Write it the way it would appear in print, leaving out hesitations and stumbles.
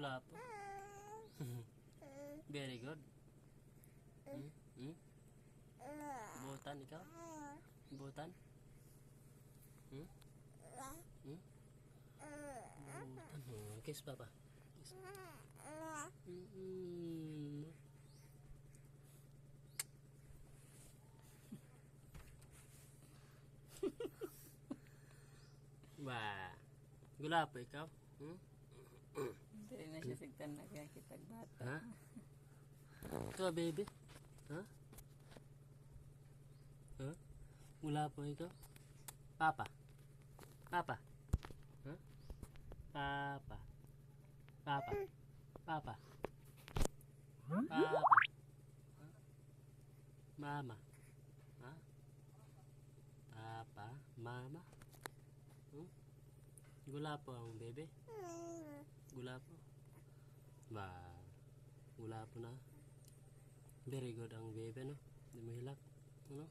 Wala po. Very good. Butan ikaw? Butan? Butan. Kiss papa. Kiss. Wah. Gula po ikaw? Hindi na siya sigtan na kaya kitag bata. Ha? Ito baby? Ha? Ha? Gula po ikaw? Papa? Papa? Ha? Papa? Papa? Papa? Papa? Mama? Ha? Papa? Mama? Gula po ang bebe? Gula po? Ba, gula po na. Very good ang bebe, no? Hindi mahilak. Ano?